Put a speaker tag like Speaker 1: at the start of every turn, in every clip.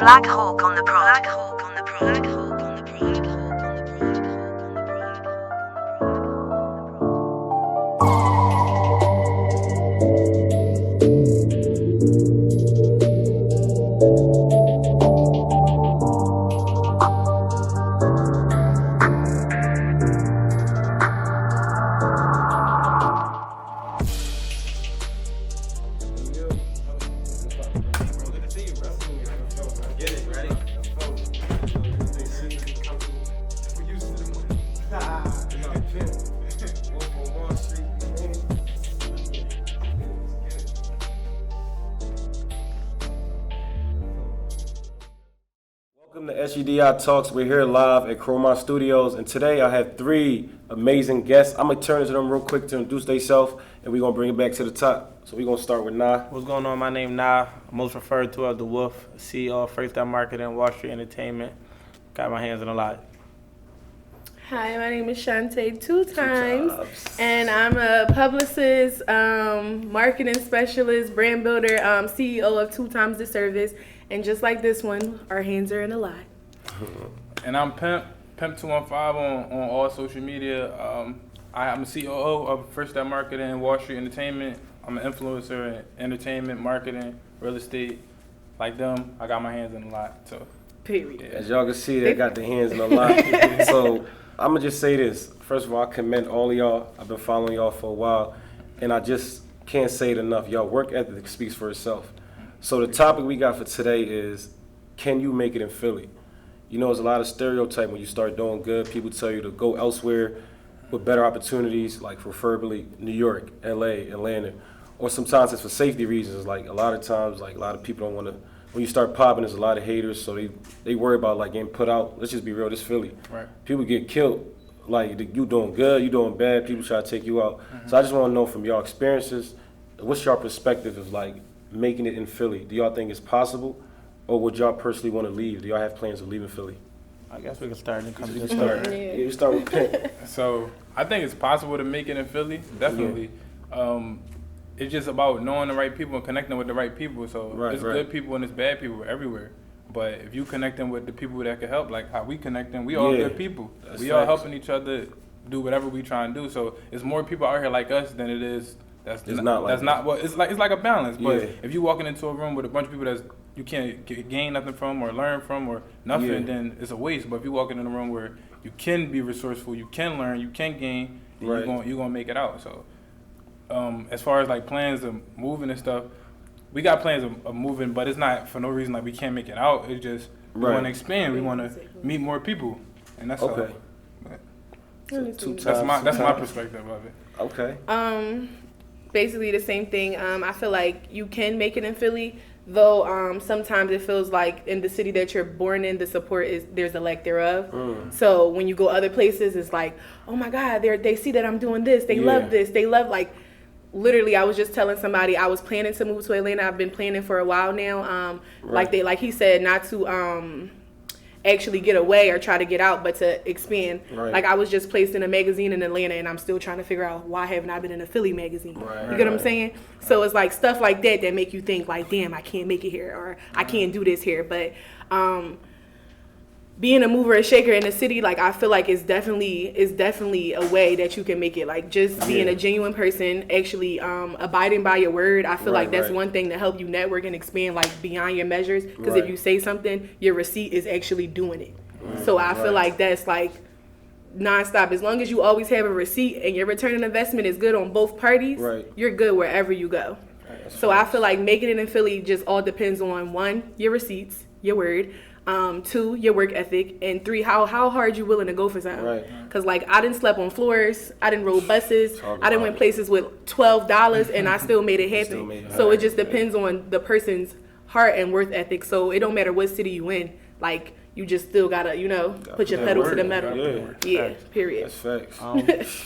Speaker 1: Black Hawk on the prod. Black Hawk on the prod. Black Hawk on the prod.
Speaker 2: Welcome to SGDITalks. We're here live at Chroma Studios, and today I have three amazing guests. I'm going to turn it to them real quick to introduce themselves, and we're going to bring it back to the top. So we're going to start with Nah.
Speaker 3: What's going on? My name Nah. I'm most referred to as the Wolf, CEO of First Time Marketing, Wall Street Entertainment. Got my hands in a lot.
Speaker 4: Hi, my name is Shantae two times, and I'm a publicist, marketing specialist, brand builder, CEO of 2 Times the Service, and just like this one, our hands are in a lot.
Speaker 5: And I'm Pimp215 on all social media. I'm a COO of First Step Marketing and Wall Street Entertainment. I'm an influencer in entertainment, marketing, real estate. Like them, I got my hands in a lot. So,
Speaker 4: period.
Speaker 5: yeah.
Speaker 2: As y'all can see, they got their hands in a lot. So I'm going to just say this. First of all, I commend all of y'all. I've been following y'all for a while, and I just can't say it enough. Y'all work ethic speaks for itself. So the topic we got for today is, can you make it in Philly? You know, there's a lot of stereotype when you start doing good. People tell you to go elsewhere with better opportunities, like preferably New York, LA, Atlanta. Or sometimes it's for safety reasons. Like a lot of times, like a lot of people don't want to, when you start popping, there's a lot of haters, so they worry about like getting put out. Let's just be real, this Philly.
Speaker 5: Right.
Speaker 2: People get killed. Like you doing good, you doing bad, people try to take you out. So I just want to know from y'all experiences, what's your perspective of like making it in Philly? Do y'all think it's possible, or would y'all personally want to leave? Do y'all have plans of leaving Philly?
Speaker 3: I guess we can start and come to
Speaker 2: You
Speaker 3: the
Speaker 2: start.
Speaker 3: start.
Speaker 2: Yeah, you start with Pimp.
Speaker 5: So I think it's possible to make it in Philly, definitely. It's just about knowing the right people and connecting with the right people. So
Speaker 2: Right.
Speaker 5: good people and it's bad people everywhere. But if you connecting with the people that can help, like how we connecting, we all
Speaker 2: Yeah.
Speaker 5: good people.
Speaker 2: That's
Speaker 5: We all
Speaker 2: facts.
Speaker 5: helping each other do whatever we try and do. So it's more people out here like us than it is that's
Speaker 2: not like that.
Speaker 5: well, it's like a balance. But
Speaker 2: Yeah.
Speaker 5: if you walking into a room with a bunch of people that you can't gain nothing from or learn from or nothing,
Speaker 2: Yeah.
Speaker 5: then it's a waste. But if you walking in a room where you can be resourceful, you can learn, you can gain, then
Speaker 2: Right.
Speaker 5: you're gonna make it out. So as far as like plans of moving and stuff, we got plans of moving, but it's not for no reason like we can't make it out. It's just we
Speaker 2: Right.
Speaker 5: want to expand. We want to meet more people, and that's
Speaker 2: Okay.
Speaker 5: all. But
Speaker 2: So 2 times.
Speaker 5: that's my
Speaker 2: 2 times.
Speaker 5: perspective of it.
Speaker 2: Okay.
Speaker 4: Basically the same thing. I feel like you can make it in Philly, though sometimes it feels like in the city that you're born in, the support there's a lack thereof. So when you go other places, it's like, oh my God, they see that I'm doing this. They
Speaker 2: Yeah.
Speaker 4: love this. They love like. Literally, I was just telling somebody I was planning to move to Atlanta. I've been planning for a while now.
Speaker 2: Right.
Speaker 4: Like he said, not to actually get away or try to get out, but to expand.
Speaker 2: Right.
Speaker 4: Like I was just placed in a magazine in Atlanta, and I'm still trying to figure out why haven't I been in a Philly magazine.
Speaker 2: Right.
Speaker 4: You get what I'm
Speaker 2: Right.
Speaker 4: saying? So it's like stuff like that make you think like, damn, I can't make it here, or I can't do this here. But being a mover and shaker in the city, like I feel like it's definitely a way that you can make it. Like just being
Speaker 2: Yeah.
Speaker 4: a genuine person, actually abiding by your word. I feel
Speaker 2: Right,
Speaker 4: like that's
Speaker 2: right.
Speaker 4: one thing to help you network and expand like beyond your measures. Because
Speaker 2: Right.
Speaker 4: if you say something, your receipt is actually doing it. So I feel
Speaker 2: Right.
Speaker 4: like that's like nonstop. As long as you always have a receipt and your return on investment is good on both parties,
Speaker 2: Right.
Speaker 4: you're good wherever you go. So I feel like making it in Philly just all depends on 1, your receipts, your word, 2, your work ethic, and 3, how hard you willing to go for something.
Speaker 2: Right.
Speaker 4: Cause like I didn't sleep on floors, I didn't roll buses,
Speaker 2: Talk
Speaker 4: I didn't
Speaker 2: about
Speaker 4: went
Speaker 2: it.
Speaker 4: places with $12 and I still made it
Speaker 2: Still
Speaker 4: happen.
Speaker 2: made it
Speaker 4: So it
Speaker 2: happen.
Speaker 4: just depends on the person's heart and worth ethic. So it don't matter what city you in, like you just still gotta, put your
Speaker 2: that
Speaker 4: pedal to
Speaker 2: work.
Speaker 4: the metal.
Speaker 2: Yeah.
Speaker 4: Yeah, period.
Speaker 2: That's facts.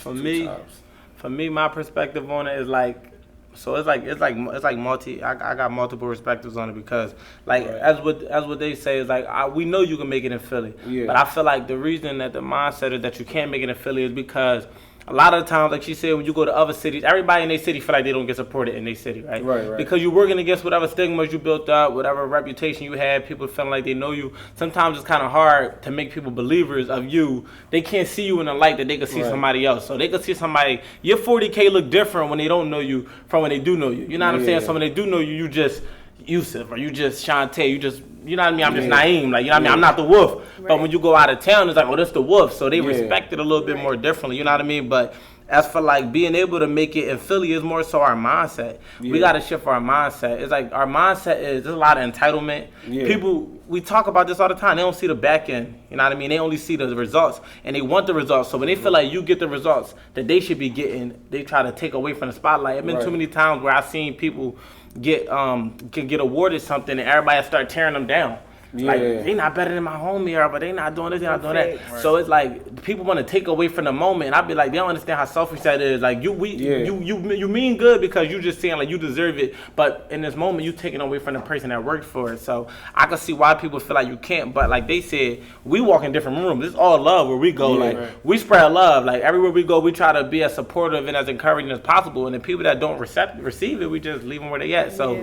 Speaker 3: For me,
Speaker 2: times.
Speaker 3: my perspective on it is like, so it's like multi. I got multiple perspectives on it because, like,
Speaker 2: Right.
Speaker 3: as what they say is like, we know you can make it in Philly,
Speaker 2: Yeah.
Speaker 3: but I feel like the reason that the mindset is that you can't make it in Philly is because a lot of the times, like she said, when you go to other cities, everybody in their city feel like they don't get supported in their city, right?
Speaker 2: Right.
Speaker 3: Because you're working against whatever stigmas you built up, whatever reputation you had, people feeling like they know you. Sometimes it's kind of hard to make people believers of you. They can't see you in the light that they can see somebody else. So they can see somebody, your 40K look different when they don't know you from when they do know you. You know what I'm saying? So when they do know you, you just Yusuf or you just Shantae, you just, you know what I mean? I'm just Naeem, like, you know what I mean? I'm not the wolf. Right. But when you go out of town, it's like, oh, that's the wolf. So they respect it a little bit more differently, you know what I mean? But as for like being able to make it in Philly is more so our mindset. We got to shift our mindset. It's like our mindset is, there's a lot of entitlement. People, we talk about this all the time. They don't see the back end, you know what I mean? They only see the results and they want the results. So when they feel like you get the results that they should be getting, they try to take away from the spotlight. It's been too many times where I've seen people can get awarded something and everybody start tearing them down. Like, they not better than my homie, but they not doing this, they not doing that. Right. So it's like people want to take away from the moment, and I be like, they don't understand how selfish that is. Like you mean good because you just saying like you deserve it, but in this moment you taking away from the person that worked for it. So I can see why people feel like you can't. But like they said, we walk in different rooms. It's all love where we go. We spread love. Like everywhere we go, we try to be as supportive and as encouraging as possible. And the people that don't receive it, we just leave them where they at. So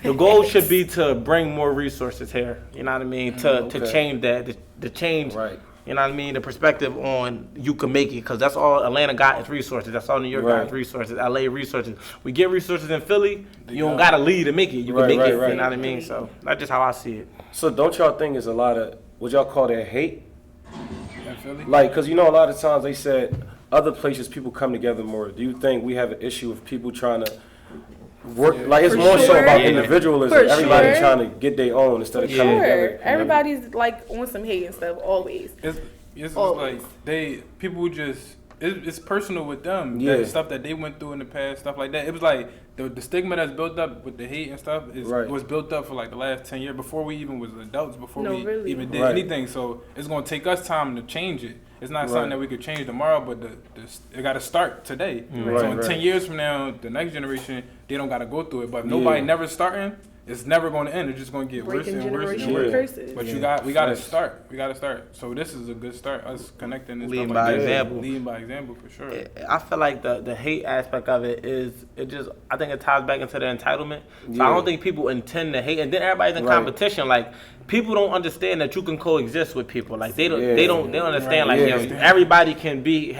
Speaker 3: the goal should be to bring more resources here. You know what I mean? To change that, to change, you know what I mean? The perspective on you can make it, because that's all Atlanta got is resources. That's all New York got is resources. LA resources. We get resources in Philly. You don't gotta lead to make it. You can make it. You know what I mean? So that's just how I see it.
Speaker 2: So don't y'all think it's a lot of, would y'all call that hate?
Speaker 5: In Philly?
Speaker 2: Like, because you know a lot of times they said other places people come together more. Do you think we have an issue of people trying to work, like it's more so about individualism, everybody trying to get their own instead of coming together?
Speaker 4: Everybody's like on some hate and stuff always.
Speaker 5: It's like people just, it's personal with them. That stuff that they went through in the past, stuff like that. It was like the stigma that's built up with the hate and stuff was built up for like the last 10 years before we even was adults, before we even did anything. So it's gonna take us time to change it. It's not something that we could change tomorrow, but it got to start today. So in 10 years from now, the next generation, they don't got to go through it. But if nobody never starting, it's never going to end. It's just going to get worse and worse and worse. But we got to start. We got to start. So this is a good start. Us connecting and
Speaker 3: leading
Speaker 5: stuff
Speaker 3: by
Speaker 5: like
Speaker 3: example.
Speaker 5: That. Leading by example for sure.
Speaker 3: I feel like the hate aspect of it is I think it ties back into the entitlement. So I don't think people intend to hate, and then everybody's in competition. Like people don't understand that you can coexist with people. Like they don't understand like everybody can be.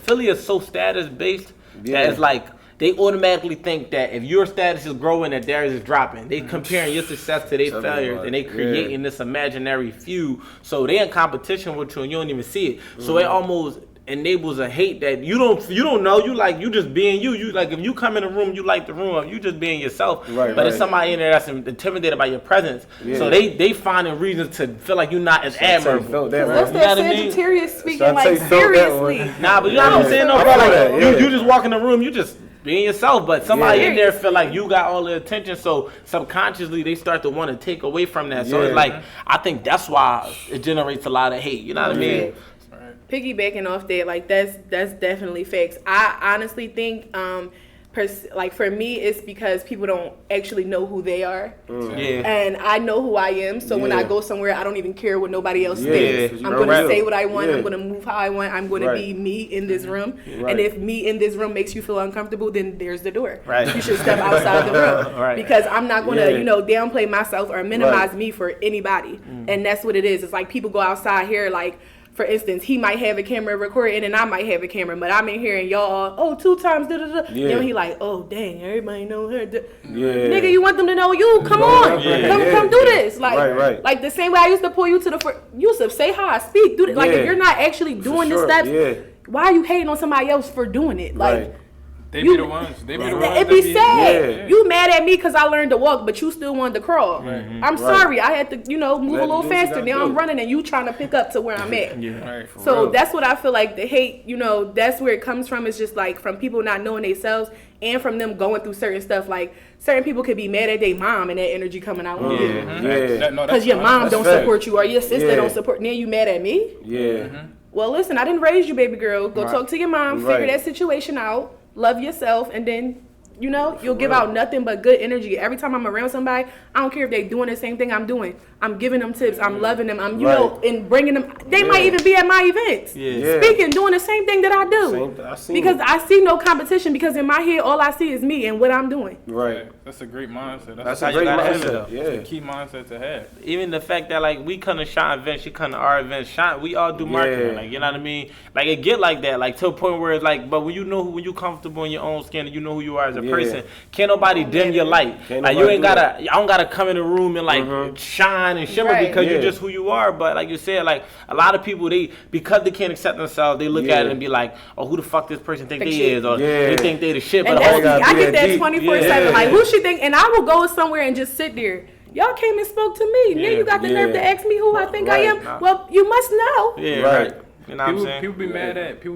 Speaker 3: Philly is so status based that it's like. They automatically think that if your status is growing, that theirs is dropping. They comparing your success to their failures, and they creating this imaginary feud. So they in competition with you, and you don't even see it. So it almost enables a hate that you don't know. You just being you. You like if you come in a room, you like the room. You just being yourself. But it's somebody in there that's intimidated by your presence. So they finding reasons to feel like you're not as admirable.
Speaker 4: What's that Sagittarius speaking like seriously?
Speaker 3: Nah, but you know what I'm saying, though, bro. Like you just walk in the room, you just being yourself, but somebody in there feel like you got all the attention, so subconsciously they start to want to take away from that. So it's like, I think that's why it generates a lot of hate. You know what I mean?
Speaker 4: Piggybacking off that, like that's definitely facts. I honestly think, like for me, it's because people don't actually know who they are. And I know who I am, so when I go somewhere, I don't even care what nobody else thinks. I'm going to say what I want. I'm going to move how I want. I'm going to be me in this room. And if me in this room makes you feel uncomfortable, then there's the door. You should step outside the room because I'm not going to, downplay myself or minimize me for anybody. And that's what it is. It's like people go outside here, like, for instance, he might have a camera recording and I might have a camera, but I'm in here and y'all, 2 times, Then he like, oh, dang, everybody know her. Nigga, you want them to know you? Come on. Come do this. Like, like the same way I used to pull you to the front. Yusuf, say hi, speak, do this. Like, if you're not actually doing the steps, why are you hating on somebody else for doing it? Like,
Speaker 5: They be the ones.
Speaker 4: It'd be sad. You mad at me because I learned to walk, but you still wanted to crawl. I'm sorry. I had to, move a little faster. Now I'm running and you trying to pick up to where I'm at. So that's what I feel like the hate, that's where it comes from. It's just like from people not knowing themselves and from them going through certain stuff. Like certain people could be mad at their mom and that energy coming out on you. Because your mom don't support you or your sister don't support. Now you mad at me? Well, listen, I didn't raise you, baby girl. Go talk to your mom, figure that situation out. Love yourself, and then you know, you'll give out nothing but good energy. Every time I'm around somebody, I don't care if they're doing the same thing I'm doing. I'm giving them tips. I'm loving them. I'm, you know, and bringing them. They might even be at my events, speaking, doing the same thing that I do. Because I see no competition. Because in my head, all I see is me and what I'm doing.
Speaker 2: Right.
Speaker 5: That's a great mindset.
Speaker 3: That's how you gotta have it, though.
Speaker 5: That's a key mindset to have.
Speaker 3: Even the fact that like we come to Shine events, she come to our events. Shine, we all do marketing. Like, you know what I mean? Like it get like that, like to a point where it's like, but when you know when you comfortable in your own skin and you know who you are as a person, can't nobody dim your light. Like you ain't gotta, I don't gotta come in the room and like shine and shimmer because you're just who you are. But like you said, like a lot of people, because they can't accept themselves, they look at it and be like, oh, who the fuck this person think they is, or they think they the shit.
Speaker 4: And
Speaker 3: but
Speaker 4: I get that 24/7. Like who she think? And I will go somewhere and just sit there. Y'all came and spoke to me. Now you got the nerve to ask me who I think I am. Well, you must know.
Speaker 3: Yeah, right. You know what I'm saying?
Speaker 5: People be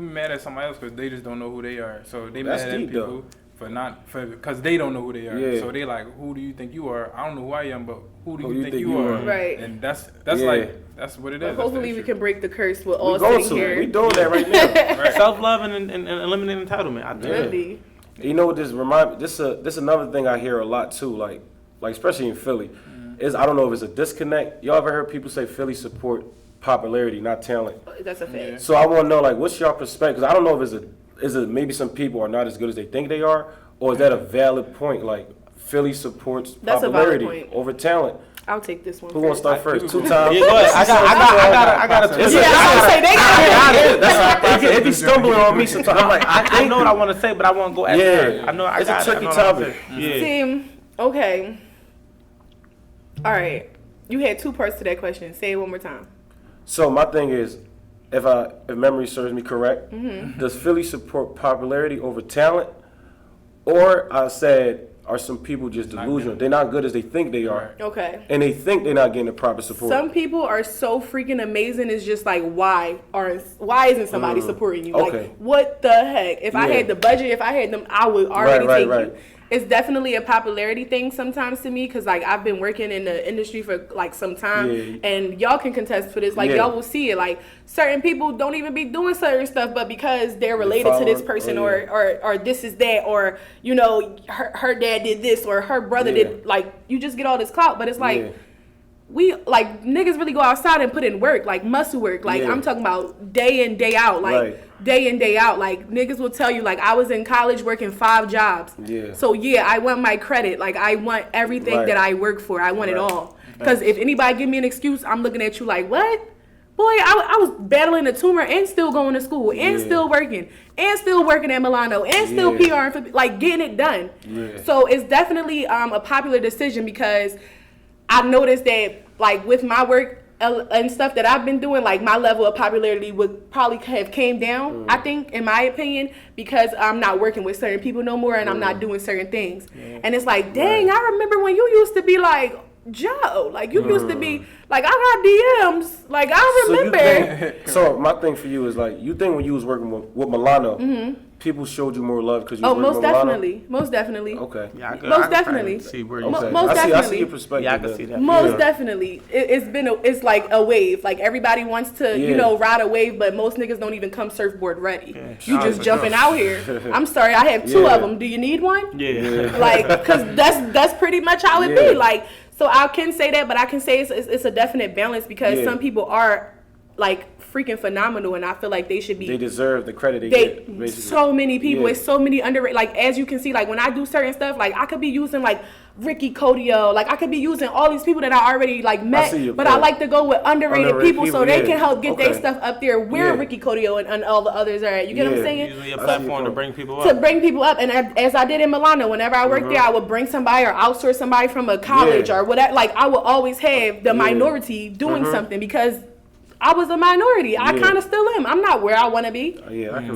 Speaker 5: mad at somebody else because they just don't know who they are. So they mad at people because they don't know who they are. Yeah. So they like, who do you think you are? I don't know who I am, but who do you think you are?
Speaker 4: Right.
Speaker 5: And that's what it is.
Speaker 4: Hopefully we can break the curse with all sitting here.
Speaker 2: We doing that right now.
Speaker 3: Right. Self-love and eliminating entitlement. I think.
Speaker 4: Really.
Speaker 2: You know what this remind me? This another thing I hear a lot too, like especially in Philly, is I don't know if it's a disconnect. Y'all ever heard people say Philly support popularity, not talent?
Speaker 4: That's a fact.
Speaker 2: So I want to know, like, what's your perspective? Because I don't know if is it maybe some people are not as good as they think they are, or is that a valid point? Like Philly supports popularity over talent.
Speaker 4: I'll take this one.
Speaker 2: Who wants to start first? 2 times.
Speaker 3: Yeah, go ahead. I got to.
Speaker 4: Yeah, I was say they got
Speaker 2: it. It be stumbling on me sometimes. I'm like,
Speaker 3: I know what I want to say, but I want to go after her. I know I
Speaker 2: it's
Speaker 3: got
Speaker 2: a tricky topic.
Speaker 4: Team, okay. All right. You had 2 parts to that question. Say it one more time.
Speaker 2: So my thing is, if memory serves me correct, does Philly support popularity over talent, or I said, are some people just delusional? They're not good as they think they are.
Speaker 4: Okay.
Speaker 2: And they think they're not getting the proper support.
Speaker 4: Some people are so freaking amazing. It's just like, why isn't somebody supporting you?
Speaker 2: Okay.
Speaker 4: Like, what the heck? If I had the budget, if I had them, I would already take you. It's definitely a popularity thing sometimes to me because, like, I've been working in the industry for, like, some time, and y'all can contest for this. Like, y'all will see it. Like, certain people don't even be doing certain stuff, but because they're related to this person or this is that, or, you know, her dad did this or her brother did, like, you just get all this clout. But it's like, we, like, niggas really go outside and put in work, like, muscle work. Like, I'm talking about day in, day out. Like, day in, day out. Like, niggas will tell you, like, I was in college working 5 jobs. Yeah. So, I want my credit. Like, I want everything that I work for. I want it all. Because if anybody give me an excuse, I'm looking at you like, what? Boy, I was battling a tumor and still going to school and still working at Milano and still PRing for, like, getting it done. Yeah. So, it's definitely a popular decision because I noticed that, like, with my work and stuff that I've been doing, like, my level of popularity would probably have came down, I think, in my opinion, because I'm not working with certain people no more and I'm not doing certain things. And it's like, dang, I remember when you used to be like, Joe, like, you used to be, like, I got DMs, like, I remember.
Speaker 2: So my thing for you is, like, you think when you was working with Milano, people showed you more love because you worked with Milano?
Speaker 4: Most definitely.
Speaker 2: Okay.
Speaker 3: Yeah,
Speaker 4: most definitely.
Speaker 3: See where you
Speaker 2: I see your perspective.
Speaker 3: Yeah, I can see that.
Speaker 4: Most definitely. It's like a wave. Like, everybody wants to, you know, ride a wave, but most niggas don't even come surfboard ready. Yeah. You just jumping out here. I'm sorry, I have 2 of them. Do you need one?
Speaker 3: Yeah.
Speaker 4: Like, because that's pretty much how it be. Like, so I can say that, but I can say it's a definite balance because some people are, like, freaking phenomenal, and I feel like they should be.
Speaker 2: They deserve the credit they get. Basically.
Speaker 4: So many people, it's so many underrated. Like, as you can see, like, when I do certain stuff, like, I could be using, like, Ricky Codio, like, I could be using all these people that I already, like, met, but I like to go with underrated people so they can help get their stuff up there where Ricky Codio and all the others are at. You get what I'm saying?
Speaker 3: Using your platform to bring people up.
Speaker 4: To bring people up, and as I did in Milano, whenever I worked there, I would bring somebody or outsource somebody from a college or whatever. Like, I would always have the minority doing something because I was a minority. I kind of still am. I'm not where I want to be.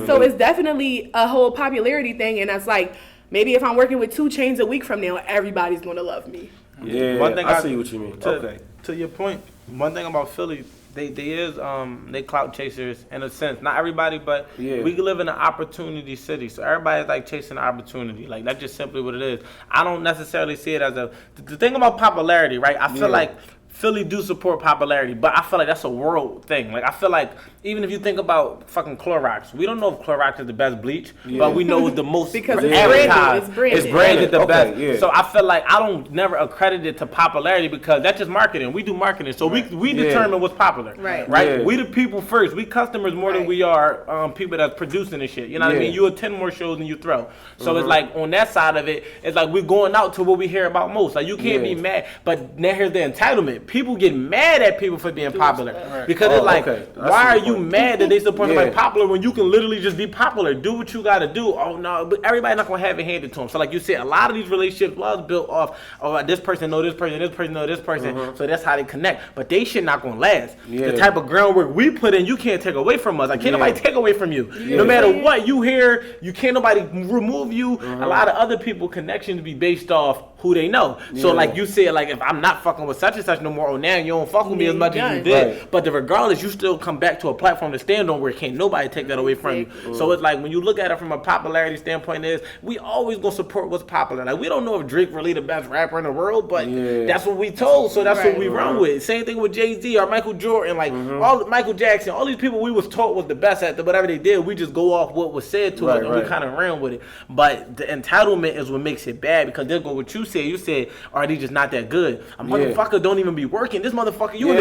Speaker 4: So it's definitely a whole popularity thing, and it's like, maybe if I'm working with 2 chains a week from now, everybody's going to love me.
Speaker 2: Yeah, one thing I see what you mean.
Speaker 3: To your point, one thing about Philly, they clout chasers in a sense. Not everybody, but we live in an opportunity city, so everybody's like chasing an opportunity. Like, that's just simply what it is. I don't necessarily see it as the thing about popularity, right? I feel like Philly do support popularity, but I feel like that's a world thing. Like, I feel like even if you think about fucking Clorox, we don't know if Clorox is the best bleach, but we know it's the most
Speaker 4: Because it's
Speaker 3: advertised.
Speaker 4: branded.
Speaker 3: It's branded the
Speaker 2: Okay,
Speaker 3: best.
Speaker 2: yeah.
Speaker 3: So I feel like I don't never accredit it to popularity because that's just marketing. We do marketing, so we determine what's popular.
Speaker 4: Right.
Speaker 2: Yeah.
Speaker 3: We the people first. We customers more than
Speaker 4: Right.
Speaker 3: we are people that's producing this shit. You know what I
Speaker 2: Yeah.
Speaker 3: mean? You attend more shows than you throw. So it's like on that side of it, it's like we're going out to what we hear about most. Like you can't be mad, but now here's the entitlement. People get mad at people for being popular because it's like,
Speaker 2: okay. I
Speaker 3: why are
Speaker 2: see the
Speaker 3: you
Speaker 2: point.
Speaker 3: mad that they support somebody
Speaker 2: Yeah.
Speaker 3: popular when you can literally just be popular? Do what you gotta do. Oh no, but everybody not gonna have it handed to them. So like you said, a lot of these relationships was built off. Oh, this person know this person know this person. So that's how they connect. But they shit not gonna last.
Speaker 2: Yeah.
Speaker 3: The type of groundwork we put in, you can't take away from us. Like can't nobody take away from you. No matter what you hear, you can't nobody remove you. A lot of other people connections be based off who they know. So like you said, like if I'm not fucking with such and such no more, oh now you don't fuck with me as much as you did.
Speaker 2: Right.
Speaker 3: But regardless, you still come back to a platform to stand on where can't nobody take that away from you. So it's like when you look at it from a popularity standpoint, is we always gonna support what's popular. Like we don't know if Drake really the best rapper in the world, but that's what we told. So that's what we run with. Same thing with Jay-Z or Michael Jordan, like all Michael Jackson, all these people we was taught was the best at whatever they did. We just go off what was said to us and we kind of ran with it. But the entitlement is what makes it bad because they'll go what you said. You said, are they just not that good? A motherfucker don't even be working. This motherfucker, you in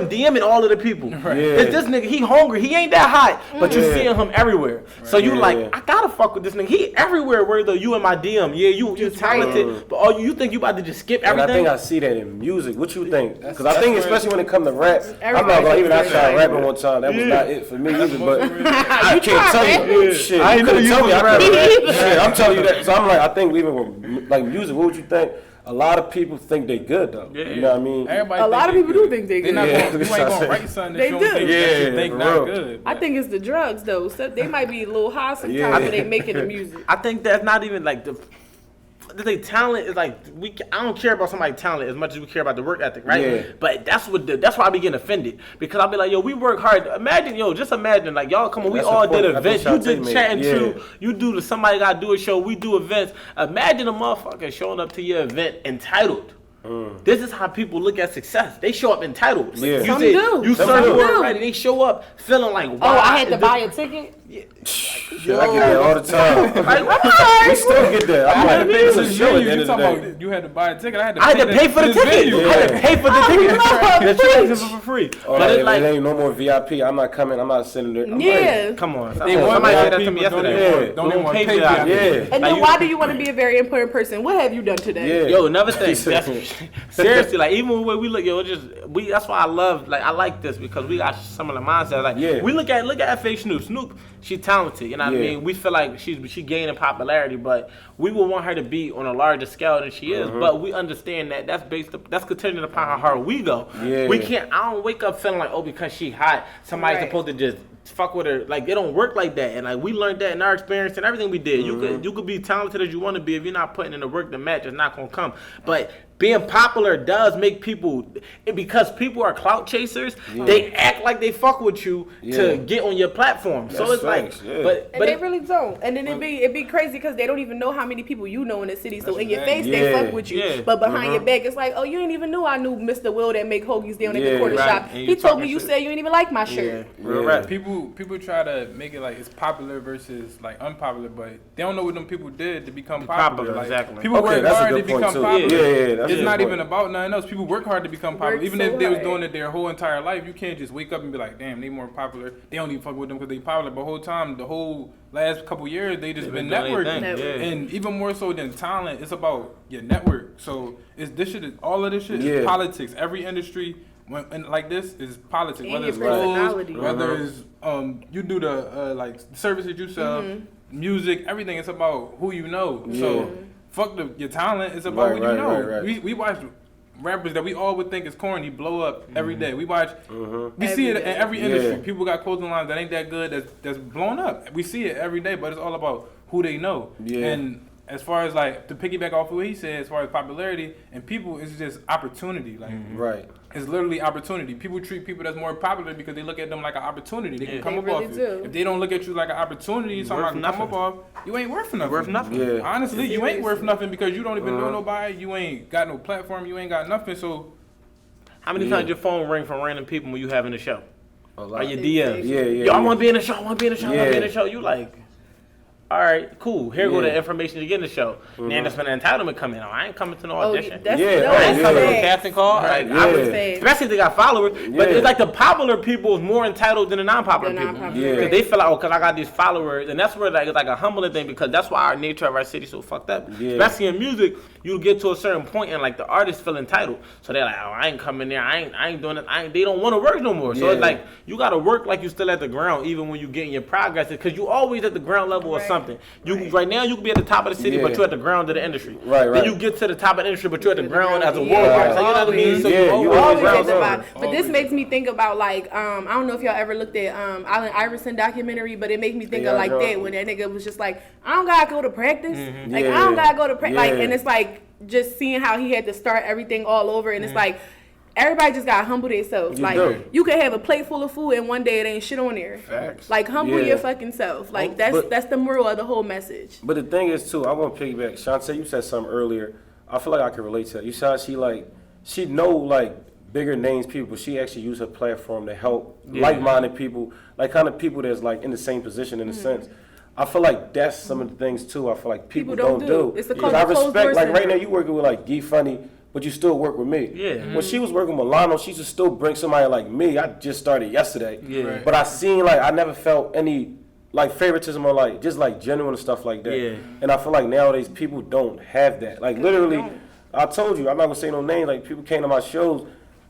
Speaker 3: the DMing all of the people. It's this nigga, he hungry. He ain't that hot, but you seeing him everywhere. So you like, I gotta fuck with this nigga. He everywhere. Where though you in my DM? Yeah, you talented, but all you think you about to just skip everything?
Speaker 2: And I think I see that in music. What you think? Because I think especially when it comes to rap, I'm not gonna even I tried rapping one time. That was not it for me either. But I can't tell you. Shit,
Speaker 3: I
Speaker 2: you
Speaker 3: ain't know
Speaker 2: couldn't
Speaker 3: you
Speaker 2: tell me.
Speaker 3: was
Speaker 2: I
Speaker 3: rapping.
Speaker 2: couldn't. Shit, I'm telling you that. So I'm like, I think even with like music, what would you think? A lot of people think they good though. You know what I mean?
Speaker 5: Everybody
Speaker 4: A lot of people do think they
Speaker 5: They're
Speaker 4: good.
Speaker 5: not
Speaker 2: Yeah.
Speaker 5: gonna, you ain't gonna write something that
Speaker 4: They
Speaker 5: you don't
Speaker 4: do.
Speaker 5: think that you think
Speaker 2: for
Speaker 5: not
Speaker 2: real.
Speaker 5: good.
Speaker 4: I think it's the drugs though. So they might be a little high sometimes,
Speaker 2: Yeah.
Speaker 4: but they making the music.
Speaker 3: I think that's not even like the talent is like I don't care about somebody's talent as much as we care about the work ethic, right?
Speaker 2: Yeah.
Speaker 3: But that's why I be getting offended because I'll be like, yo, we work hard. Just imagine like y'all come on, we
Speaker 2: That's
Speaker 3: all
Speaker 2: the point.
Speaker 3: did
Speaker 2: That's
Speaker 3: events.
Speaker 2: what
Speaker 3: You did
Speaker 2: Shantae
Speaker 3: chatting
Speaker 2: made.
Speaker 3: too. You do the somebody gotta do a show. We do events. Imagine a motherfucker showing up to your event entitled. This is how people look at success. They show up entitled.
Speaker 2: Yeah.
Speaker 3: You
Speaker 4: Some
Speaker 3: said
Speaker 4: do.
Speaker 3: you
Speaker 2: Some
Speaker 3: serve
Speaker 2: do.
Speaker 3: work right, and they show up feeling like, wow,
Speaker 4: Oh, I had to buy a ticket.
Speaker 2: Shit, I get that all the time.
Speaker 3: Like, what?
Speaker 2: We still get that. I'm like,
Speaker 5: It's
Speaker 2: it's
Speaker 5: a
Speaker 2: a show at the
Speaker 5: venue.
Speaker 2: end
Speaker 5: You
Speaker 2: of the
Speaker 5: talking
Speaker 2: day.
Speaker 5: about you had to buy a ticket. I had
Speaker 3: I had to pay for the
Speaker 5: this
Speaker 3: ticket.
Speaker 5: venue.
Speaker 3: I had to pay for the ticket. The ticket for free.
Speaker 2: Oh,
Speaker 3: But
Speaker 2: it
Speaker 3: it's like,
Speaker 2: ain't no more VIP. I'm not coming. I'm not sitting there. I'm
Speaker 4: Yeah.
Speaker 3: come on.
Speaker 5: They want
Speaker 3: Somebody said that
Speaker 5: VIP,
Speaker 3: to me
Speaker 5: but don't
Speaker 3: yesterday.
Speaker 5: even want- don't even want to pay
Speaker 3: for that.
Speaker 5: VIP.
Speaker 2: Yeah.
Speaker 4: And
Speaker 3: Like,
Speaker 4: then why do you want to be a very important person? What have you done today?
Speaker 2: Yeah.
Speaker 3: Yo, another thing. Seriously, like even the way we look, yo, that's why I love, like I like this because we got similar mindsets. Like we look at FA Snoop. Snoop, she's talented. You know what I mean? We feel like she gaining popularity, but we would want her to be on a larger scale than she is. But we understand that that's contingent upon how hard we go.
Speaker 2: Yeah.
Speaker 3: We can't. I don't wake up feeling like, oh, because she hot, somebody's supposed to just fuck with her. Like it don't work like that. And like we learned that in our experience and everything we did. You could be talented as you want to be. If you're not putting in the work, the match is not gonna come. But being popular does make people, because people are clout chasers, they act like they fuck with you to get on your platform. So it's like, but
Speaker 4: And they really don't. And then it'd be crazy because they don't even know how many people you know in the city. So in your face, they fuck with you.
Speaker 3: Yeah.
Speaker 4: But behind your back, it's like, oh, you ain't even knew I knew Mr. Will that make hoagies down at the
Speaker 2: Yeah,
Speaker 4: corner
Speaker 3: right.
Speaker 4: shop.
Speaker 3: And you
Speaker 4: He told
Speaker 3: talking
Speaker 4: me you
Speaker 3: shit.
Speaker 4: said you ain't even like my shirt.
Speaker 3: real rap.
Speaker 5: People try to make it like it's popular versus like unpopular, but they don't know what them people did to become popular. Like,
Speaker 3: exactly.
Speaker 5: people
Speaker 2: Okay,
Speaker 5: work
Speaker 2: that's a
Speaker 5: hard to
Speaker 2: good point,
Speaker 5: become
Speaker 2: too.
Speaker 5: popular.
Speaker 2: Yeah, that's a
Speaker 5: it's
Speaker 2: good
Speaker 5: not
Speaker 2: point.
Speaker 5: even about nothing else. People work hard to become popular.
Speaker 4: Work
Speaker 5: Even
Speaker 4: so
Speaker 5: if they was
Speaker 4: hard.
Speaker 5: doing it their whole entire life, you can't just wake up and be like, damn, they more popular. They don't even fuck with them because they popular. But the whole last couple years, they just been
Speaker 3: been doing their
Speaker 5: networking.
Speaker 3: thing, yeah.
Speaker 5: And even more so than talent, it's about your network. So all of this shit is politics. Every industry and like this is politics.
Speaker 4: And
Speaker 5: Whether
Speaker 4: your
Speaker 5: it's clothes,
Speaker 4: personality.
Speaker 5: whether it's you do the like services you sell, music, everything. It's about who you know. So fuck your talent. It's about what you know.
Speaker 2: Right.
Speaker 5: We watch rappers that we all would think is corny blow up every day. We watch, we see it in every industry. People got clothing lines that ain't that good that's blown up. We see it every day, but it's all about who they know. And as far as like to piggyback off of what he said, as far as popularity and people, it's just opportunity. Like it's literally opportunity. People treat people that's more popular because they look at them like an opportunity. They can come
Speaker 4: They
Speaker 5: up
Speaker 4: really
Speaker 5: off
Speaker 4: do.
Speaker 5: you. If they don't look at you like an opportunity, somebody can come up off, you ain't worth nothing.
Speaker 3: Worth nothing.
Speaker 2: Yeah.
Speaker 5: Honestly, you ain't worth nothing because you don't even know nobody. You ain't got no platform. You ain't got nothing. So
Speaker 3: How many times your phone ring from random people when you having a show?
Speaker 2: A lot.
Speaker 3: Or your DMs?
Speaker 2: Yeah.
Speaker 3: Yo, I want to be in the show. I want to be in the show. I want to be in the
Speaker 2: Yeah.
Speaker 3: show. You like, all right, cool. Here go
Speaker 2: Yeah.
Speaker 3: the information to get in the show. Now that's when the entitlement come in. Oh, I ain't coming to no audition.
Speaker 4: That's
Speaker 2: Yeah.
Speaker 4: no,
Speaker 2: Oh,
Speaker 3: I ain't
Speaker 2: yeah.
Speaker 3: coming to no
Speaker 4: facts.
Speaker 3: casting call.
Speaker 2: Right.
Speaker 3: Like, I would,
Speaker 2: Yeah.
Speaker 3: especially if they got followers. But
Speaker 2: Yeah.
Speaker 3: it's like the popular people is more entitled than the non-popular
Speaker 4: The
Speaker 3: people.
Speaker 4: non-popular,
Speaker 2: Yeah.
Speaker 3: Because they feel like, oh, because I got these followers. And that's where like, it's like a humbling thing because that's why our nature of our city is so fucked up.
Speaker 2: Yeah.
Speaker 3: Especially in music, you get to a certain point and like the artists feel entitled. So they're like, oh, I ain't coming there. I ain't doing it. They don't want to work no more. So
Speaker 2: Yeah.
Speaker 3: it's like, you got to work like you still at the ground even when you getting your progress. Because you always at the ground level of
Speaker 4: Right.
Speaker 3: something. Right now, you can be at the top of the city,
Speaker 2: Yeah.
Speaker 3: but you're at the ground of the industry.
Speaker 2: Right.
Speaker 3: Then you get to the top of the industry, but you're at the
Speaker 4: You're
Speaker 3: ground as a
Speaker 4: yeah.
Speaker 3: world.
Speaker 2: Right.
Speaker 3: So you know what I mean? So
Speaker 2: Yeah,
Speaker 3: you
Speaker 2: you
Speaker 3: always
Speaker 2: always
Speaker 3: ground
Speaker 4: at the
Speaker 2: zero.
Speaker 4: bottom. But this
Speaker 5: Always.
Speaker 4: makes me think about like I don't know if y'all ever looked at Allen Iverson documentary, but it makes me think
Speaker 2: Yeah,
Speaker 4: of like
Speaker 2: yeah.
Speaker 4: that when that nigga was just like, I don't gotta go to practice. Like
Speaker 2: Yeah.
Speaker 4: I don't gotta go to practice. Like
Speaker 2: Yeah.
Speaker 4: and it's like just seeing how he had to start everything all over, and it's like. Everybody just got humble themselves.
Speaker 2: You
Speaker 4: Like
Speaker 2: do.
Speaker 4: you could have a plate full of food and one day it ain't shit on there.
Speaker 2: Facts.
Speaker 4: Like humble
Speaker 2: Yeah.
Speaker 4: your fucking self. Like
Speaker 2: But-
Speaker 4: that's the moral of the whole message.
Speaker 2: But the thing is too, I want to piggyback. Shantae, you said something earlier. I feel like I can relate to that. You saw she know like bigger names people, but she actually used her platform to help like-minded people, like kind of people that's like in the same position in a sense. I feel like that's some of the things too. I feel like people don't do.
Speaker 4: It's the
Speaker 2: Because I
Speaker 4: closed door
Speaker 2: respect like right now
Speaker 4: syndrome.
Speaker 2: you working with like G Funny, but you still work with me.
Speaker 3: Yeah.
Speaker 2: When she was working with Lano, she should still bring somebody like me. I just started yesterday.
Speaker 3: Yeah.
Speaker 5: Right.
Speaker 2: But I seen like I never felt any like favoritism or like just like genuine stuff like that.
Speaker 3: Yeah.
Speaker 2: And I feel like nowadays people don't have that. Like literally, I told you, I'm not gonna say no names. Like people came to my shows,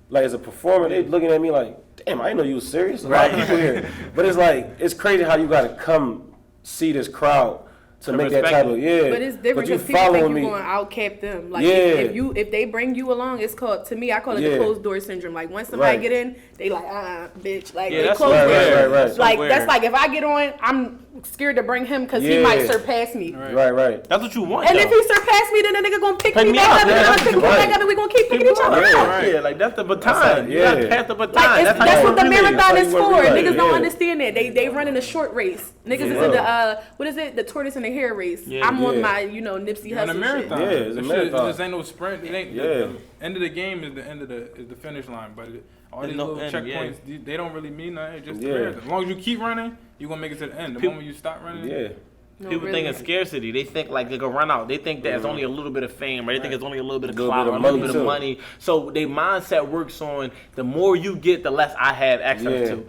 Speaker 2: like as a performer, they looking at me like, damn, I didn't know you was serious. A lot of people here, but it's like it's crazy how you gotta come see this crowd to make that
Speaker 3: respect
Speaker 2: type of
Speaker 3: it.
Speaker 4: But it's different
Speaker 2: you
Speaker 4: because people think
Speaker 2: following
Speaker 4: you're
Speaker 2: me.
Speaker 4: going to outcap them. Like
Speaker 2: Yeah.
Speaker 4: if they bring you along, it's called, to me, I call it
Speaker 2: Yeah.
Speaker 4: the closed door syndrome. Like once somebody
Speaker 2: Right.
Speaker 4: get in, they like, bitch. Like
Speaker 3: Yeah,
Speaker 4: they
Speaker 3: that's
Speaker 4: close
Speaker 3: so
Speaker 4: doors.
Speaker 3: weird.
Speaker 2: Right.
Speaker 3: So
Speaker 4: Like
Speaker 3: weird.
Speaker 4: that's like if I get on, I'm scared to bring him because he
Speaker 2: Yeah.
Speaker 4: might surpass me.
Speaker 2: Right.
Speaker 3: That's what you want.
Speaker 4: And
Speaker 3: though.
Speaker 4: if he surpass me, then the nigga gonna pick
Speaker 3: Pick
Speaker 4: me
Speaker 3: me
Speaker 4: back
Speaker 3: up,
Speaker 4: up, and
Speaker 3: yeah,
Speaker 4: I'm gonna
Speaker 3: that's
Speaker 4: pick me
Speaker 3: right.
Speaker 4: back up, and we gonna keep picking each other
Speaker 3: Yeah,
Speaker 4: up.
Speaker 3: right. Yeah, like that's the baton.
Speaker 2: That's
Speaker 3: You gotta
Speaker 2: yeah.
Speaker 3: pass the baton.
Speaker 4: Like
Speaker 3: that's
Speaker 4: that's
Speaker 3: how
Speaker 4: what the
Speaker 3: you relate.
Speaker 4: marathon
Speaker 2: That's
Speaker 4: is
Speaker 2: how you
Speaker 4: for.
Speaker 2: wanna relate,
Speaker 4: Niggas don't
Speaker 2: yeah.
Speaker 4: understand that. They running a short race. Niggas is in the what is it? The tortoise and the hare race.
Speaker 3: Yeah.
Speaker 4: I'm on
Speaker 2: Yeah.
Speaker 4: my Nipsey
Speaker 5: On a
Speaker 4: Hussle
Speaker 5: marathon.
Speaker 4: shit.
Speaker 2: Yeah, it's a
Speaker 5: This
Speaker 2: marathon.
Speaker 5: It just ain't no sprint. It ain't.
Speaker 2: Yeah.
Speaker 5: The end of the game is the end of the finish line. But all
Speaker 3: There's
Speaker 5: these
Speaker 3: no
Speaker 5: little
Speaker 3: end,
Speaker 5: checkpoints, they don't really mean nothing. It's just
Speaker 2: Yeah.
Speaker 5: the marathon. As long as you keep running, you are gonna make it to the end. The
Speaker 3: People-
Speaker 5: moment you stop running,
Speaker 2: Yeah.
Speaker 4: No,
Speaker 3: People
Speaker 4: really.
Speaker 3: think of scarcity. They think like they can run out. They think that it's only a little bit of fame, or they think it's only a little bit of
Speaker 2: Little
Speaker 3: clout,
Speaker 2: bit
Speaker 3: or a
Speaker 2: of
Speaker 3: little
Speaker 2: money,
Speaker 3: bit of
Speaker 2: too.
Speaker 3: money. So their mindset works on the more you get, the less I have access
Speaker 2: Yeah.
Speaker 3: to.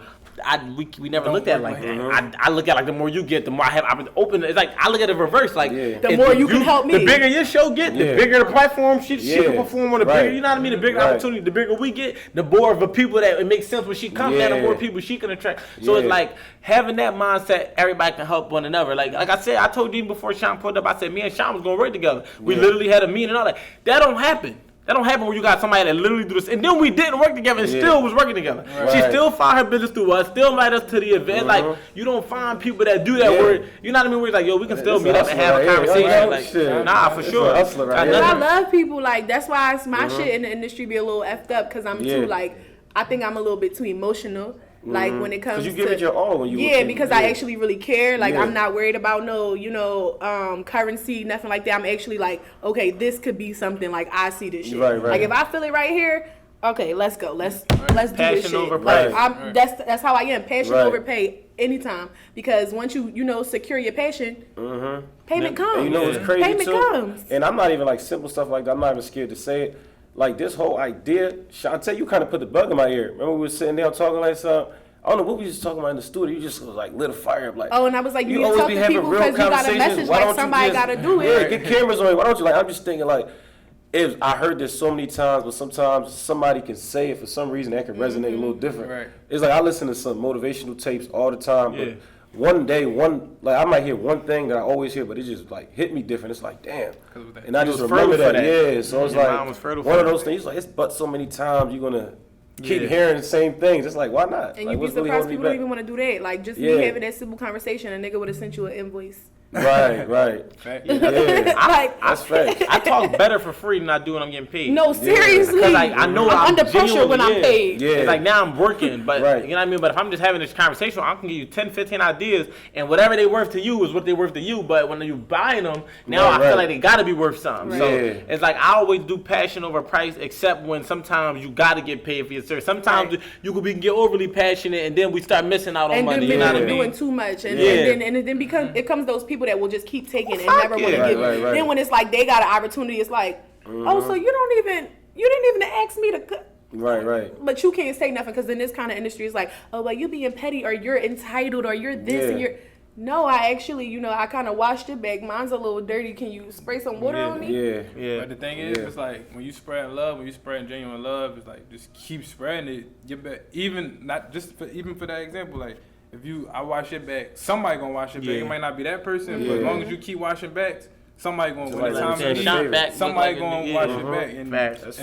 Speaker 3: We never
Speaker 5: Don't
Speaker 3: looked at it
Speaker 5: work
Speaker 3: like
Speaker 5: like
Speaker 3: that. I look at it like the more you get, the more I have. I've been open. It's like I look at it reverse. Like
Speaker 2: Yeah.
Speaker 4: The
Speaker 3: if
Speaker 4: more you can help me.
Speaker 3: The bigger your show get, the
Speaker 2: Yeah.
Speaker 3: bigger the platform she
Speaker 2: Yeah.
Speaker 3: can perform on. The
Speaker 2: Right.
Speaker 3: bigger, you know what I mean. The bigger
Speaker 2: Right.
Speaker 3: opportunity, the bigger we get, the more of the people that it makes sense when she comes. Now, the
Speaker 2: Yeah.
Speaker 3: more people she can attract. So it's
Speaker 2: Yeah.
Speaker 3: like having that mindset. Everybody can help one another. Like I said, I told you even before Sean pulled up. I said me and Sean was gonna work together. We
Speaker 2: Yeah.
Speaker 3: literally had a meeting and all that. That don't happen. That don't happen when you got somebody that literally do this. And then we didn't work together and
Speaker 2: Yeah.
Speaker 3: still was working together. She
Speaker 2: Right.
Speaker 3: still find her business through us, still invite us to the event. Like, you don't find people that do that
Speaker 2: Yeah.
Speaker 3: where, you know what I mean? Where it's like, yo, we can still
Speaker 2: It's
Speaker 3: meet
Speaker 2: a
Speaker 3: up and
Speaker 2: hustler
Speaker 3: have a
Speaker 2: right here.
Speaker 3: conversation.
Speaker 2: Yeah,
Speaker 3: Like,
Speaker 2: shit.
Speaker 3: nah, for
Speaker 2: It's a
Speaker 3: sure.
Speaker 2: hustler right
Speaker 3: Got
Speaker 2: here.
Speaker 4: But I
Speaker 3: nothing-
Speaker 4: love people. Like that's why my shit in the industry be a little effed up because I'm
Speaker 2: Yeah.
Speaker 4: too like I think I'm a little bit too emotional. Like when it comes
Speaker 2: Because you give
Speaker 4: to
Speaker 2: it your all when you
Speaker 4: yeah,
Speaker 2: with
Speaker 4: because
Speaker 2: people.
Speaker 4: I actually really care. Like
Speaker 2: Yeah.
Speaker 4: I'm not worried about no, currency, nothing like that. I'm actually like, okay, this could be something. Like I see this shit.
Speaker 2: Right.
Speaker 4: Like if I feel it right here, okay, let's go. Let's do this
Speaker 3: Passion
Speaker 4: shit.
Speaker 3: over
Speaker 4: Like
Speaker 3: pay.
Speaker 4: that's how I am. Passion
Speaker 2: Right.
Speaker 4: over pay anytime. Because once you secure your passion, payment comes.
Speaker 2: And you know what's
Speaker 3: Yeah.
Speaker 2: crazy
Speaker 4: Payment
Speaker 2: too?
Speaker 4: comes.
Speaker 2: And I'm not even like simple stuff like that. I'm not even scared to say it. Like this whole idea, Shantae, you kind of put the bug in my ear. Remember we were sitting there talking like something? I don't know what we was talking about in the studio. You just was like lit a fire up like.
Speaker 4: Oh, and I was like, you need to
Speaker 2: always
Speaker 4: talk
Speaker 2: be
Speaker 4: to
Speaker 2: having
Speaker 4: people
Speaker 2: real
Speaker 4: because you got a
Speaker 2: conversations.
Speaker 4: message
Speaker 2: Why
Speaker 4: like
Speaker 2: don't you
Speaker 4: somebody
Speaker 2: just-
Speaker 4: got to do it.
Speaker 2: Yeah, get cameras on you. Why don't you like? I'm just thinking like, if I heard this so many times, but sometimes somebody can say it for some reason that can resonate a little different.
Speaker 5: Right.
Speaker 2: It's like I listen to some motivational tapes all the time, but
Speaker 3: Yeah.
Speaker 2: one day, like I might hear one thing that I always hear, but it just like hit me different. It's like damn,
Speaker 5: of that.
Speaker 2: and I
Speaker 3: You
Speaker 2: just
Speaker 3: was
Speaker 2: remember
Speaker 3: fertile
Speaker 2: that.
Speaker 3: for that.
Speaker 2: Yeah, so it's
Speaker 3: Your
Speaker 2: like
Speaker 3: mind was fertile
Speaker 2: one
Speaker 3: for
Speaker 2: of
Speaker 3: that.
Speaker 2: those things. Like it's but so many times you're gonna keep
Speaker 3: Yeah.
Speaker 2: hearing the same things. It's like why not?
Speaker 4: And
Speaker 2: Like,
Speaker 4: you'd be
Speaker 2: what's really
Speaker 4: surprised
Speaker 2: holding me
Speaker 4: people don't
Speaker 2: back?
Speaker 4: even want to do that. Like just
Speaker 2: Yeah.
Speaker 4: me having that simple conversation, a nigga would have sent you an invoice.
Speaker 2: Right.
Speaker 5: Fact.
Speaker 2: Yeah, that's facts.
Speaker 3: I talk better for free than I do when I'm getting paid.
Speaker 4: No, seriously.
Speaker 3: Because I know
Speaker 4: I'm under pressure
Speaker 3: genuinely-
Speaker 4: when I'm paid.
Speaker 2: Yeah.
Speaker 3: It's like now I'm working, but
Speaker 2: Right.
Speaker 3: you know what I mean? But if I'm just having this conversation, I can give you 10, 15 ideas, and whatever they worth to you is what they worth to you. But when you buying them, now I feel like they gotta be worth something. So
Speaker 2: Yeah.
Speaker 3: it's like I always do passion over price, except when sometimes you gotta get paid for your service. Sometimes you could get overly passionate, and then we start missing out on
Speaker 4: And
Speaker 3: money.
Speaker 4: then
Speaker 3: You know what I mean?
Speaker 4: doing too much, and
Speaker 3: Yeah.
Speaker 4: then it comes those people that will just keep taking and
Speaker 3: Fuck
Speaker 4: never want to
Speaker 3: yeah.
Speaker 4: give.
Speaker 2: Right.
Speaker 4: Then when it's like they got an opportunity, it's like, oh, so you didn't even ask me to.
Speaker 2: Right.
Speaker 4: But you can't say nothing because in this kind of industry, it's like, oh, well, you being petty or you're entitled or you're this and you're. No, I actually, I kind of washed it back. Mine's a little dirty. Can you spray some water on me?
Speaker 2: Yeah.
Speaker 5: But the thing is, it's like when you spread love, when you spread genuine love, it's like just keep spreading it. You bet, even for that example, like if I wash it back, somebody gonna wash it back. It might not be that person, but as long as you keep washing backs, somebody gonna when the time
Speaker 3: like
Speaker 5: is
Speaker 3: shot back,
Speaker 5: somebody
Speaker 3: look like
Speaker 5: gonna
Speaker 3: a
Speaker 5: wash
Speaker 3: nigga.
Speaker 5: it back, and
Speaker 3: Facts.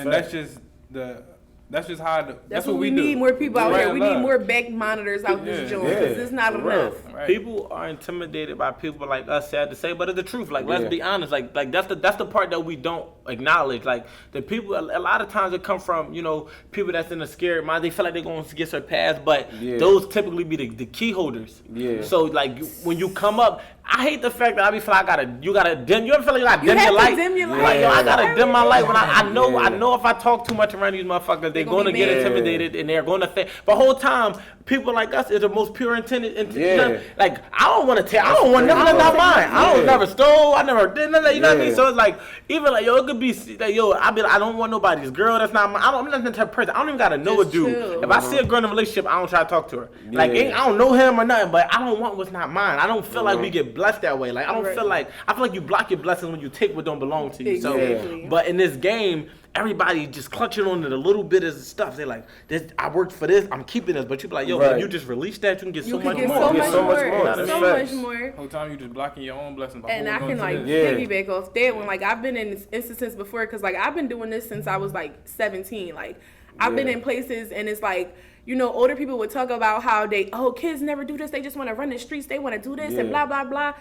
Speaker 5: that's just how
Speaker 4: That's what we need. More people out here. We need more back monitors out this joint because it's not enough.
Speaker 5: Right.
Speaker 3: People are intimidated by people like us, sad to say, but it's the truth. Like, let's be honest. Like that's the part that we don't acknowledge. Like the people, a lot of times it come from people that's in a scared mind. They feel like they're going to get surpassed, but those typically be the key holders.
Speaker 2: Yeah.
Speaker 3: So like when you come up, I hate the fact that I be feel like you gotta dim. You ever feel like you gotta dim your light?
Speaker 4: Dim your light.
Speaker 3: Like I gotta dim my light when I know if I talk too much around these motherfuckers, they're gonna get intimidated and they're gonna think. But whole time, people like us is the most pure intended. Like I don't want to tell. I don't want nothing that's not mine. I don't never stole. I never did nothing. You know what I mean? So it's like even like it could be like I don't want nobody's girl. That's not. I'm not the type of person. I don't even gotta know a dude. If I see a girl in a relationship, I don't try to talk to her. Like I don't know him or nothing, but I don't want what's not mine. I don't feel like we get blessed that way. Like I don't feel like you block your blessings when you take what don't belong to you.
Speaker 4: Exactly.
Speaker 3: So, but in this game, everybody just clutching on to the little bit of stuff. They're like, I worked for this, I'm keeping this. But you be like, when you just release that, you can get so much more.
Speaker 4: So much
Speaker 2: So
Speaker 4: more.
Speaker 5: Whole time you just blocking your own blessings.
Speaker 4: And I can piggyback off that one. Like I've been in instances before because like I've been doing this since I was like 17. Like I've been in places and it's like, older people would talk about how kids never do this. They just want to run the streets. They want to do this and blah, blah, blah.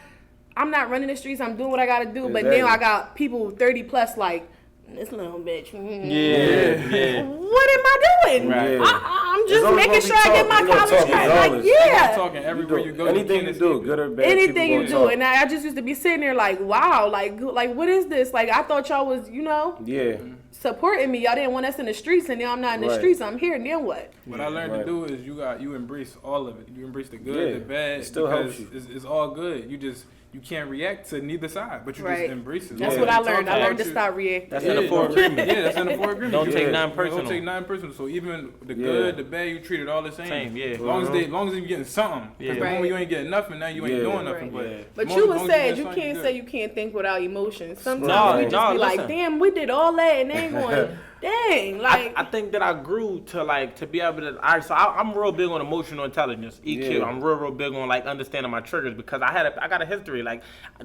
Speaker 4: I'm not running the streets. I'm doing what I got to do. But now I got people 30 plus like, this little bitch.
Speaker 3: Yeah.
Speaker 4: What am I doing?
Speaker 3: Right.
Speaker 4: I'm just making sure I get my college credit. Like,
Speaker 5: talking everywhere you go.
Speaker 2: Anything you do, good or bad.
Speaker 4: Anything you do. And I just used to be sitting there like, wow, like what is this? Like, I thought y'all was, supporting me. Y'all didn't want us in the streets, and now I'm not in the streets. I'm here, and then what?
Speaker 5: What I learned to do is you embrace all of it. You embrace the good, the bad.
Speaker 2: It still helps you.
Speaker 5: It's all good. You can't react to neither side, but you just embrace it.
Speaker 4: That's what I learned. I learned to stop reacting.
Speaker 3: That's in the full agreement.
Speaker 5: Yeah, that's in the full agreement.
Speaker 3: Don't take nothing personal.
Speaker 5: Don't take nothing personal. So even the good, the bad, you treat it all the same.
Speaker 3: Yeah.
Speaker 5: As long as you're getting something. Because the moment you ain't getting nothing, now you ain't doing nothing.
Speaker 4: But you was said you can't say you can't think without emotions. Sometimes we just be like, damn, we did all that, and they ain't going. Dang, like
Speaker 3: I think that I grew to be able to. I'm real big on emotional intelligence, EQ. I'm real big on understanding my triggers because I got a history. Like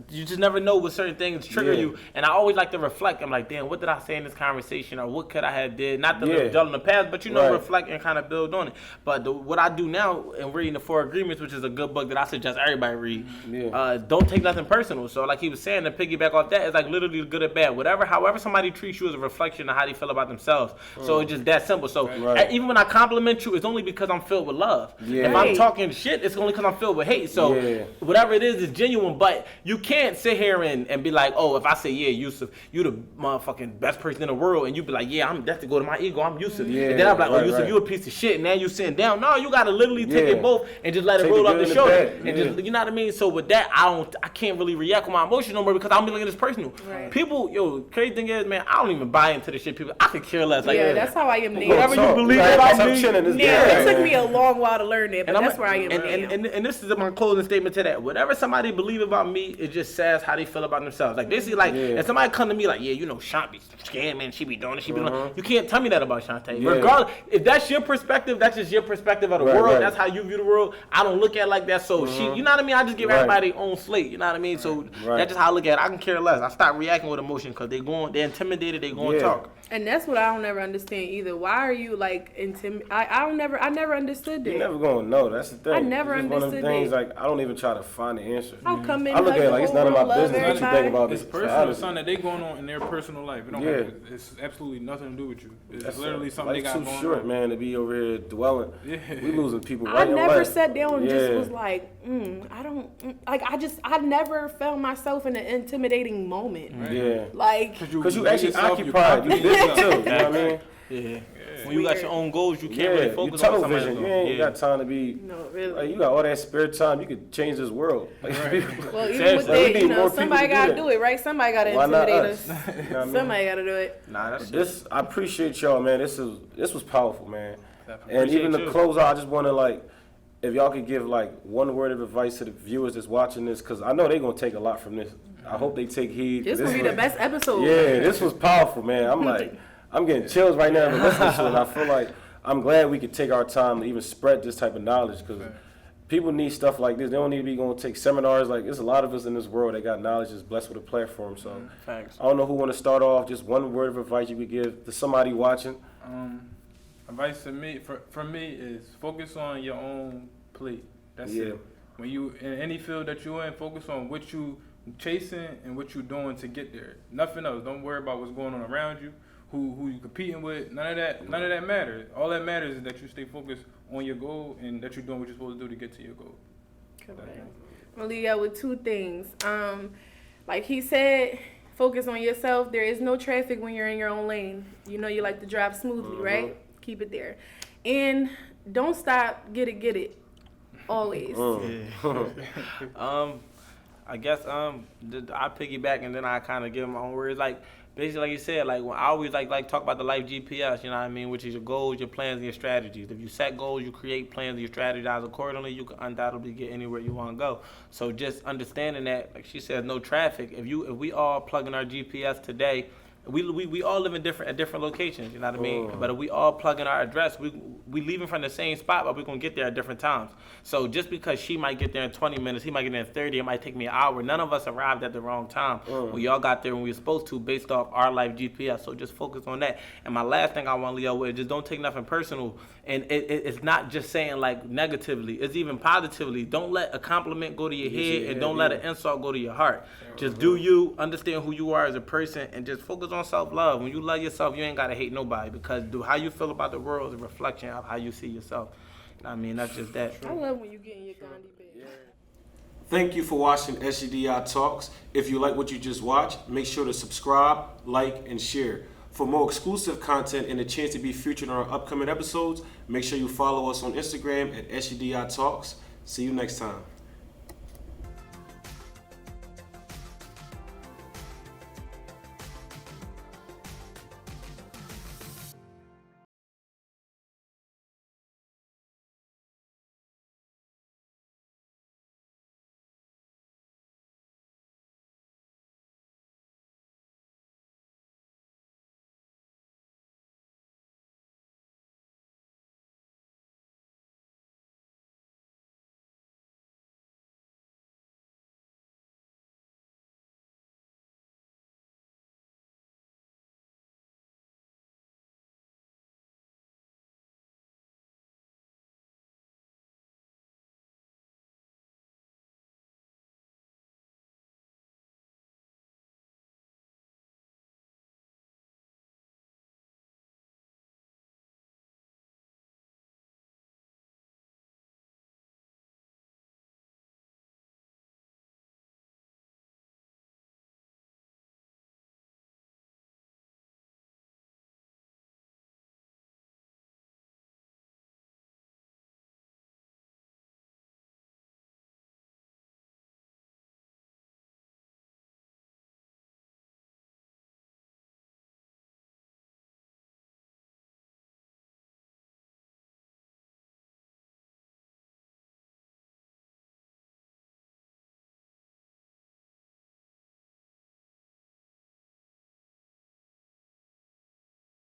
Speaker 3: you just never know what certain things trigger you, and I always like to reflect. I'm like, damn, what did I say in this conversation, or what could I have did? Not to live dull in the past, but reflect and kind of build on it. But what I do now in reading the 4 Agreements, which is a good book that I suggest everybody read. Don't take nothing personal. So like he was saying, to piggyback off that, it's like literally good or bad. However somebody treats you is a reflection of how they feel about themselves. So it's just that simple. So even when I compliment you, it's only because I'm filled with love. If I'm talking shit, it's only because I'm filled with hate. So whatever it is genuine. But you can't sit here and be like, oh, if I say, Yusuf, you the motherfucking best person in the world, and you be like, that's to go to my ego, I'm Yusuf. And then I'm like, oh, Yusuf, you a piece of shit, and now you sitting down. No, you gotta literally take it both and just let it roll up the shoulder. And just, you know what I mean? So with that, I can't really react with my emotion no more because I'm looking at this personal. People, crazy thing is, man, I don't even buy into the shit people. I could care less. Like,
Speaker 4: that's how I am now.
Speaker 3: Whatever you believe about me.
Speaker 4: It took me a long while to learn that, but that's where I am now.
Speaker 3: And this is my closing statement to that. Whatever somebody believe about me, it just says how they feel about themselves. Like basically, if somebody come to me like, Shant be scared, man, she be doing it, she be doing it. You can't tell me that about Shantae. Regardless, if that's your perspective, that's just your perspective of the world. That's how you view the world. I don't look at it like that. So she, you know what I mean? I just give everybody their own slate. You know what I mean? So that's just how I look at it. I can care less. I stop reacting with emotion because they're intimidated. They going to talk.
Speaker 4: And that's what I don't ever understand either. Why are you like I never understood that.
Speaker 2: You're never gonna know. That's the thing.
Speaker 4: I never
Speaker 2: it's just one of
Speaker 4: understood
Speaker 2: them things.
Speaker 4: that.
Speaker 2: Like I don't even try to find the answer.
Speaker 4: I'll come in.
Speaker 2: I look at it like it's none of my
Speaker 4: love
Speaker 2: business what you think
Speaker 4: everybody.
Speaker 2: about
Speaker 5: It's
Speaker 2: this.
Speaker 5: personal,
Speaker 2: Honestly.
Speaker 5: something that they going on in their personal life. It don't
Speaker 2: Yeah.
Speaker 5: it's absolutely nothing to do with you. It's
Speaker 2: That's
Speaker 5: literally
Speaker 2: it.
Speaker 5: something they
Speaker 2: Life's
Speaker 5: got
Speaker 2: too
Speaker 5: going
Speaker 2: short,
Speaker 5: on.
Speaker 2: man, to be over here dwelling.
Speaker 5: Yeah.
Speaker 2: We losing people
Speaker 4: I
Speaker 2: right in
Speaker 4: never
Speaker 2: life.
Speaker 4: sat down and just
Speaker 2: Yeah.
Speaker 4: was like, I don't like. I never found myself in an intimidating moment.
Speaker 2: Yeah.
Speaker 4: Like,
Speaker 2: Because you
Speaker 5: be
Speaker 2: actually
Speaker 5: yourself,
Speaker 2: occupied. You
Speaker 5: confident
Speaker 2: busy
Speaker 5: in
Speaker 2: too. You
Speaker 5: yourself.
Speaker 2: know what I mean?
Speaker 3: Yeah. When you got your own goals, you can't
Speaker 2: Yeah.
Speaker 3: really
Speaker 2: You
Speaker 3: focus on
Speaker 2: tunnel
Speaker 3: somebody
Speaker 2: vision.
Speaker 3: else.
Speaker 2: You ain't got time to be.
Speaker 4: no, really.
Speaker 2: Like, you got all that spare time. You could change this world. Like,
Speaker 4: Well, even
Speaker 3: Seriously.
Speaker 4: with
Speaker 2: We
Speaker 4: that,
Speaker 2: need
Speaker 4: you
Speaker 2: more
Speaker 4: know,
Speaker 2: people
Speaker 4: somebody
Speaker 2: to do
Speaker 4: got to
Speaker 2: that.
Speaker 4: do it, right? Somebody got to
Speaker 2: Why not
Speaker 4: intimidate
Speaker 2: us?
Speaker 4: us.
Speaker 2: You know what I mean?
Speaker 4: Somebody got to do it.
Speaker 3: Nah, that's
Speaker 2: This I appreciate y'all, man. This was powerful, man.
Speaker 5: Definitely.
Speaker 2: And even to
Speaker 3: Appreciate you.
Speaker 2: close out, I just want to like, if y'all could give like one word of advice to the viewers that's watching this, because I know they're gonna take a lot from this. I hope they take heed.
Speaker 4: This will be the best episode.
Speaker 2: Yeah, this was powerful, man. I'm like, I'm getting chills right now listening to it. And I feel like I'm glad we could take our time to even spread this type of knowledge because people need stuff like this. They don't need to be going to take seminars. Like, there's a lot of us in this world that got knowledge that's blessed with a platform. So
Speaker 3: Thanks.
Speaker 2: I don't know who want to start off. Just one word of advice you could give to somebody watching.
Speaker 5: Advice to me, for me, is focus on your own plate. That's
Speaker 2: Yeah.
Speaker 5: it. When you in any field that you're in, focus on what you chasing and what you're doing to get there. Nothing else. Don't worry about what's going on around you, who you competing with. None of that matters. All that matters is that you stay focused on your goal and that you're doing what you're supposed to do to get to your goal.
Speaker 4: Correct. I'm gonna leave y'all with two things. Like he said, focus on yourself. There is no traffic when you're in your own lane. You know you like to drive smoothly, right? Keep it there. And don't stop. Get it. Always.
Speaker 3: I guess I piggyback and then I kind of give my own words. Like basically, like you said, like when I always like talk about the life GPS. You know what I mean? Which is your goals, your plans, and your strategies. If you set goals, you create plans, and you strategize accordingly. You can undoubtedly get anywhere you want to go. So just understanding that, like she said, no traffic. If we all plug in our GPS today. We all live in different locations, you know what I mean? But if we all plug in our address, we leaving from the same spot, but we're gonna get there at different times. So just because she might get there in 20 minutes, he might get there in 30, it might take me an hour. None of us arrived at the wrong time. We all got there when we were supposed to based off our life GPS. So just focus on that. And my last thing I want to leave with is just don't take nothing personal. And it's not just saying like negatively, it's even positively. Don't let a compliment go to your head and don't let an insult go to your heart. Just do you, understand who you are as a person, and just focus on self-love. When you love yourself, you ain't got to hate nobody because how you feel about the world is a reflection of how you see yourself. I mean, that's just that.
Speaker 4: I love when you get in your Gandhi bed.
Speaker 2: Thank you for watching SGDI Talks. If you like what you just watched, make sure to subscribe, like, and share. For more exclusive content and a chance to be featured on our upcoming episodes, make sure you follow us on Instagram at SGDI Talks. See you next time.